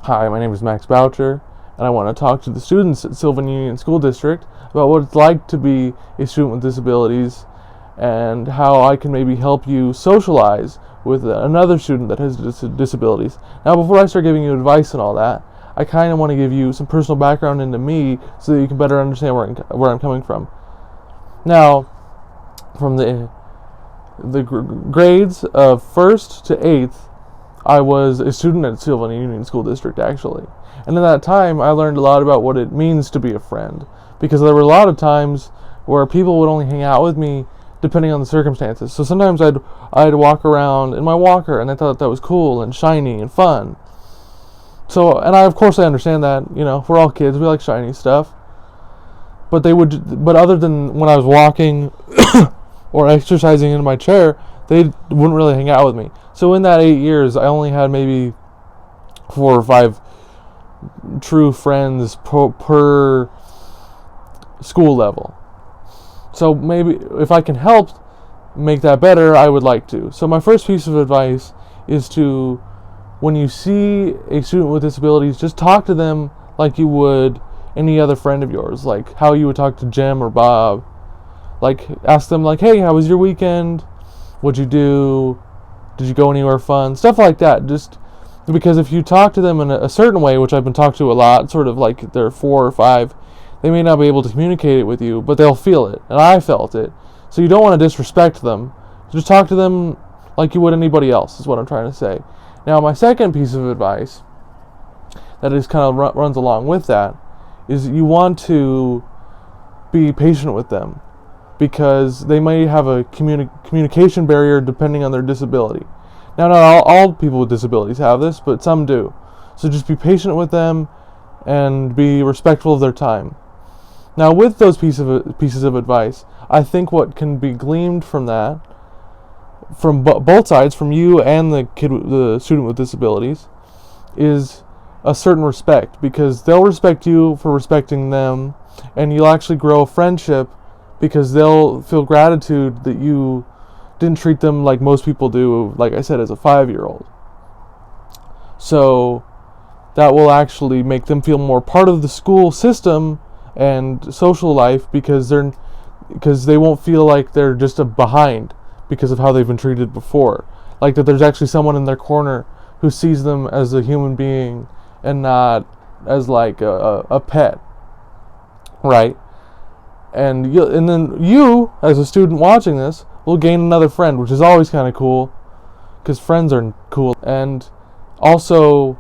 Hi, my name is Max Boucher, and I want to talk to the students at Sylvan Union School District about what it's like to be a student with disabilities and how I can maybe help you socialize with another student that has disabilities. Now, before I start giving you advice and all that, I kind of want to give you some personal background into me so that you can better understand where I'm coming from. Now, from the grades of 1st to 8th, I was a student at Sylvan Union School District, actually. And in that time, I learned a lot about what it means to be a friend. Because there were a lot of times where people would only hang out with me depending on the circumstances. So sometimes I'd walk around in my walker, and I thought that was cool and shiny and fun. So, and of course I understand that, we're all kids, we like shiny stuff. But other than when I was walking or exercising in my chair, they wouldn't really hang out with me. So in that 8 years, I only had maybe 4 or 5 true friends per school level. So maybe if I can help make that better, I would like to. So my first piece of advice is to, when you see a student with disabilities, just talk to them like you would any other friend of yours, like how you would talk to Jim or Bob. Like, ask them, like, hey, how was your weekend? What'd you do? Did you go anywhere fun? Stuff like that. Just because if you talk to them in a certain way, which I've been talked to a lot, sort of like they're 4 or 5, they may not be able to communicate it with you, but they'll feel it, and I felt it. So you don't want to disrespect them. Just talk to them like you would anybody else, is what I'm trying to say. Now, my second piece of advice that is kind of runs along with that is you want to be patient with them, because they may have a communication barrier depending on their disability. Now, not all people with disabilities have this, but some do. So just be patient with them and be respectful of their time. Now, with those pieces of advice, I think what can be gleaned from that, from both sides, from you and the student with disabilities, is a certain respect, because they'll respect you for respecting them, and you'll actually grow a friendship because they'll feel gratitude that you didn't treat them like most people do, like I said, as a 5-year-old. So that will actually make them feel more part of the school system and social life, because they won't feel like they're just behind because of how they've been treated before. Like that there's actually someone in their corner who sees them as a human being and not as like a pet, right? And then you, as a student watching this, will gain another friend, which is always kind of cool, because friends are cool. And also,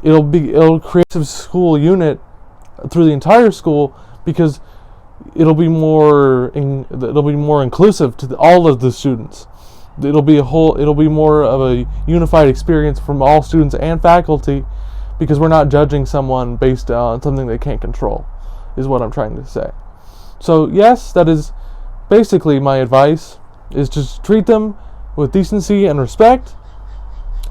it'll create a school unit through the entire school, because it'll be more inclusive to all of the students. It'll be more of a unified experience from all students and faculty, because we're not judging someone based on something they can't control, is what I'm trying to say. So yes, that is basically my advice, is just treat them with decency and respect,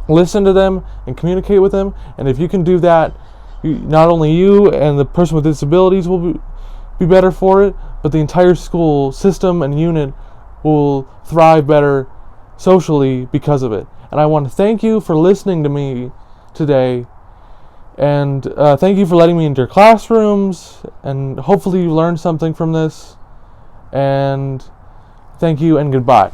listen to them and communicate with them, and if you can do that, not only you and the person with disabilities will be better for it, but the entire school system and unit will thrive better socially because of it. And I want to thank you for listening to me today, and thank you for letting me into your classrooms, and hopefully you learned something from this, and thank you and goodbye.